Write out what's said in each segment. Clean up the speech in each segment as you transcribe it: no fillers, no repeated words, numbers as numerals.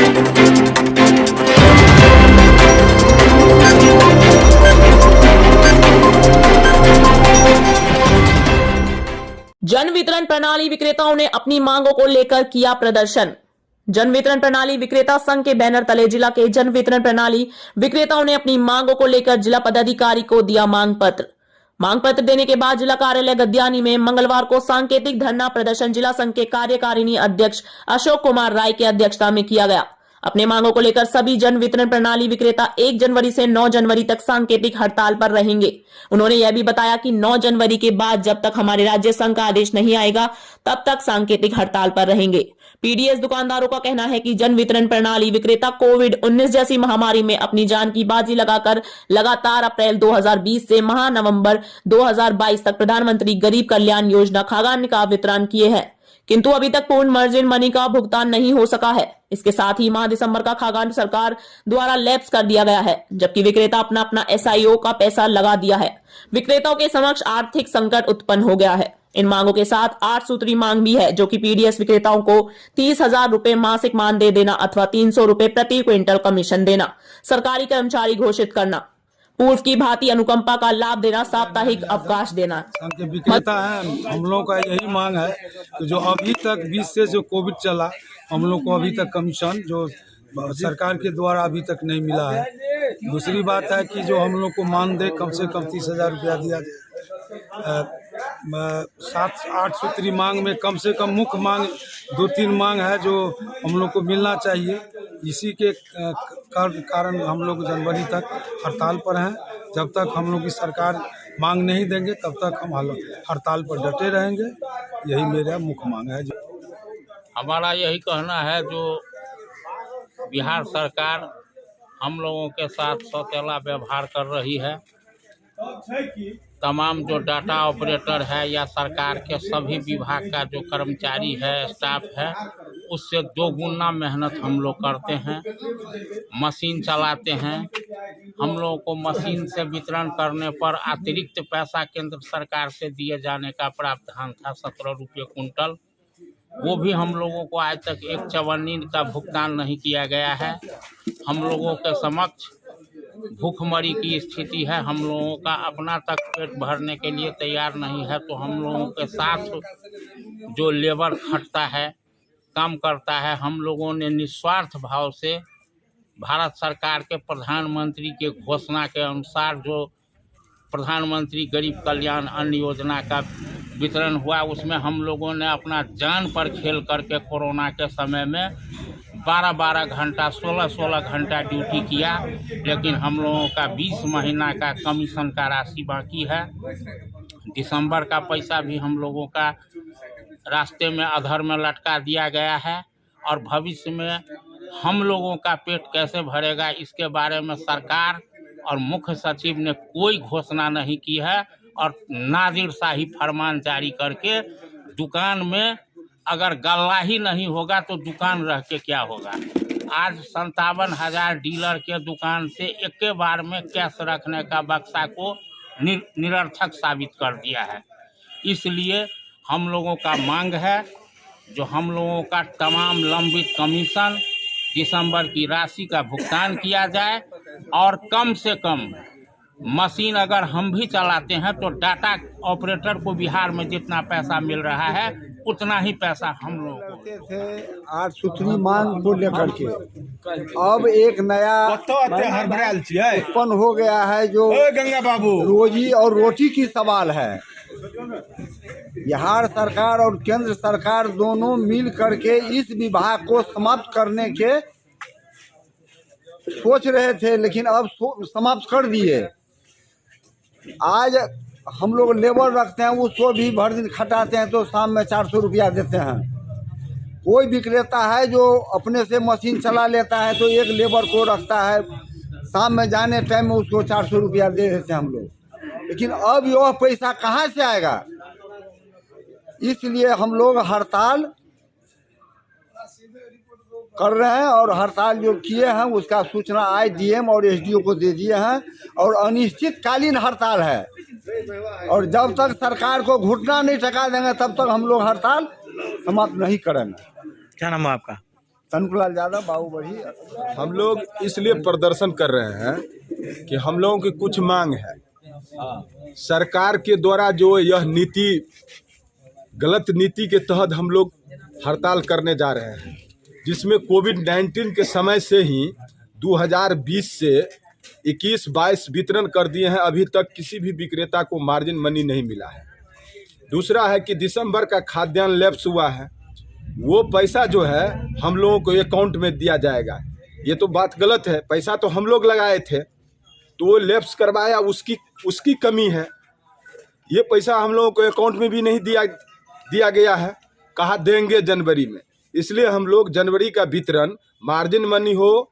जन वितरण प्रणाली विक्रेताओं ने अपनी मांगों को लेकर किया प्रदर्शन। जन वितरण प्रणाली विक्रेता संघ के बैनर तले जिला के जन वितरण प्रणाली विक्रेताओं ने अपनी मांगों को लेकर जिला पदाधिकारी को दिया मांग पत्र। मांग पत्र देने के बाद जिला कार्यालय गद्यानी में मंगलवार को सांकेतिक धरना प्रदर्शन जिला संघ के कार्यकारिणी अध्यक्ष अशोक कुमार राय की अध्यक्षता में किया गया। अपने मांगों को लेकर सभी जन वितरण प्रणाली विक्रेता 1 जनवरी से 9 जनवरी तक सांकेतिक हड़ताल पर रहेंगे। उन्होंने यह भी बताया कि 9 जनवरी के बाद जब तक हमारे राज्य संघ का आदेश नहीं आएगा तब तक सांकेतिक हड़ताल पर रहेंगे। पीडीएस दुकानदारों का कहना है कि जन वितरण प्रणाली विक्रेता कोविड-19 जैसी महामारी में अपनी जान की बाजी लगाकर लगातार अप्रैल 2020 से माह नवंबर 2022 तक प्रधानमंत्री गरीब कल्याण योजना खाद्यान्न का वितरण किए हैं, किंतु अभी तक पूर्ण मार्जिन मनी का भुगतान नहीं हो सका है। इसके साथ ही माह दिसंबर का खाद्यान्न सरकार द्वारा लैप्स कर दिया गया है, जबकि विक्रेता अपना एसआईओ का पैसा लगा दिया है। विक्रेताओं के समक्ष आर्थिक संकट उत्पन्न हो गया है। इन मांगों के साथ 8 सूत्री मांग भी है, जो कि पीडीएस विक्रेताओं को 30,000 रुपए मासिक मानदेय देना अथवा 300 रुपए प्रति क्विंटल कमीशन देना, सरकारी कर्मचारी घोषित करना, पूर्व की भांति अनुकंपा का लाभ देना, साप्ताहिक अवकाश देना। विक्रेता है, हम लोगों का यही मांग है कि जो अभी तक 20 से जो कोविड चला, हम लोग को अभी तक कमीशन जो सरकार के द्वारा अभी तक नहीं मिला है। दूसरी बात है कि जो हम लोग को मानदेय कम से कम 30,000 रुपया दिया जाए। 7-8 सूत्री मांग में कम से कम मुख्य मांग 2-3 मांग है जो हम लोग को मिलना चाहिए। इसी के कारण हम लोग जनवरी तक हड़ताल पर हैं। जब तक हम लोग की सरकार मांग नहीं देंगे तब तक हम हड़ताल पर डटे रहेंगे। यही मेरा मुख्य मांग है। हमारा यही कहना है, जो बिहार सरकार हम लोगों के साथ सौतेला व्यवहार कर रही है। तमाम जो डाटा ऑपरेटर है या सरकार के सभी विभाग का जो कर्मचारी है, स्टाफ है, उससे 2 गुना मेहनत हम लोग करते हैं, मशीन चलाते हैं। हम लोगों को मशीन से वितरण करने पर अतिरिक्त पैसा केंद्र सरकार से दिए जाने का प्रावधान था, 17 रुपये कुंटल। वो भी हम लोगों को आज तक एक चवन्नी का भुगतान नहीं किया गया है। हम लोगों के समक्ष भूखमरी की स्थिति है। हम लोगों का अपना तक पेट भरने के लिए तैयार नहीं है, तो हम लोगों के साथ जो लेबर खटता है, काम करता है, हम लोगों ने निस्वार्थ भाव से भारत सरकार के प्रधानमंत्री के घोषणा के अनुसार जो प्रधानमंत्री गरीब कल्याण अन्न योजना का वितरण हुआ, उसमें हम लोगों ने अपना जान पर खेल करके कोरोना के समय में 12-12 घंटा 16-16 घंटा ड्यूटी किया। लेकिन हम लोगों का 20 महीना का कमीशन का राशि बाकी है। दिसंबर का पैसा भी हम लोगों का रास्ते में अधर में लटका दिया गया है। और भविष्य में हम लोगों का पेट कैसे भरेगा, इसके बारे में सरकार और मुख्य सचिव ने कोई घोषणा नहीं की है। और नादिर शाही फरमान जारी करके दुकान में अगर गल्ला ही नहीं होगा तो दुकान रह के क्या होगा। आज 57,000 डीलर के दुकान से एक बार में कैश रखने का बक्सा को निरर्थक साबित कर दिया है। इसलिए हम लोगों का मांग है, जो हम लोगों का तमाम लंबित कमीशन दिसंबर की राशि का भुगतान किया जाए। और कम से कम मशीन अगर हम भी चलाते हैं तो डाटा ऑपरेटर को बिहार में जितना पैसा मिल रहा है उतना ही पैसा हम लोगों को 8 सूत्री मांग को लेकर के अब एक नया उत्पन्न हो गया है, जो गंगा बाबू रोजी और रोटी की सवाल है। बिहार सरकार और केंद्र सरकार दोनों मिल करके इस विभाग को समाप्त करने के सोच रहे थे, लेकिन अब समाप्त कर दिए। आज हम लोग लेबर रखते हैं, उसको भी भर दिन खटाते हैं तो शाम में 400 रुपया देते हैं। कोई विक्रेता है जो अपने से मशीन चला लेता है तो एक लेबर को रखता है, शाम में जाने टाइम में उसको 400 रुपया दे देते हैं हम लोग। लेकिन अब यह पैसा कहाँ से आएगा? इसलिए हम लोग हड़ताल कर रहे हैं और हड़ताल जो किए हैं उसका सूचना आज डीएम और एसडीओ को दे दिए हैं। और अनिश्चितकालीन हड़ताल है, और जब तक सरकार को घुटना नहीं टिका देंगे तब तक हम लोग हड़ताल समाप्त नहीं करेंगे। क्या नाम है आपका? तनकुलाल यादव, बाबूबढ़ी। हम लोग इसलिए प्रदर्शन कर रहे हैं कि हम लोगों की कुछ मांग है। सरकार के द्वारा जो यह नीति, गलत नीति के तहत हम लोग हड़ताल करने जा रहे हैं, जिसमें कोविड-19 के समय से ही 2020 से 21-22 वितरण कर दिए हैं। अभी तक किसी भी विक्रेता को मार्जिन मनी नहीं मिला है। दूसरा है कि दिसंबर का खाद्यान्न लैप्स हुआ है, वो पैसा जो है हम लोगों को अकाउंट में दिया जाएगा। ये तो बात गलत है। पैसा तो हम लोग लगाए थे, तो वो लैप्स करवाया, उसकी कमी है। ये पैसा हम लोगों को अकाउंट में भी नहीं दिया गया है। कहा देंगे जनवरी में। इसलिए हम लोग जनवरी का वितरण, मार्जिन मनी हो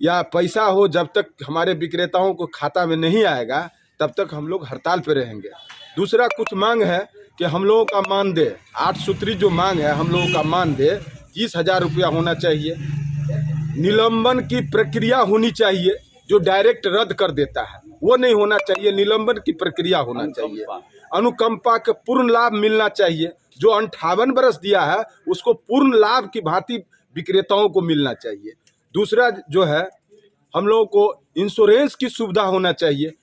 या पैसा हो, जब तक हमारे विक्रेताओं को खाता में नहीं आएगा तब तक हम लोग हड़ताल पे रहेंगे। दूसरा कुछ मांग है कि हम लोगों का मानदेय 8 सूत्री जो मांग है, हम लोगों का मानदेय 30,000 रुपया होना चाहिए। निलंबन की प्रक्रिया होनी चाहिए, जो डायरेक्ट रद्द कर देता है वो नहीं होना चाहिए। निलंबन की प्रक्रिया होना चाहिए। अनुकंपा के पूर्ण लाभ मिलना चाहिए। जो 58 बरस दिया है उसको पूर्ण लाभ की भांति विक्रेताओं को मिलना चाहिए। दूसरा जो है, हम लोगों को इंश्योरेंस की सुविधा होना चाहिए।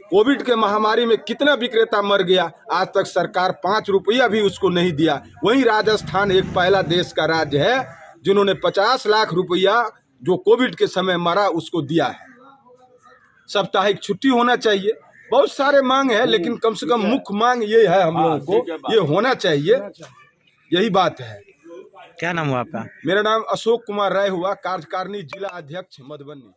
कोविड के महामारी में कितना विक्रेता मर गया, आज तक सरकार 5 रुपया भी उसको नहीं दिया। वहीं राजस्थान एक पहला देश का राज्य है जिन्होंने 50 लाख रुपया जो कोविड के समय मरा उसको दिया है। साप्ताहिक छुट्टी होना चाहिए। बहुत सारे मांग है, लेकिन कम से कम मुख्य मांग ये है, हम लोगों को ये होना चाहिए। यही बात है। क्या नाम हुआ आपका? मेरा नाम अशोक कुमार राय हुआ, कार्यकारिणी जिला अध्यक्ष मधुबनी।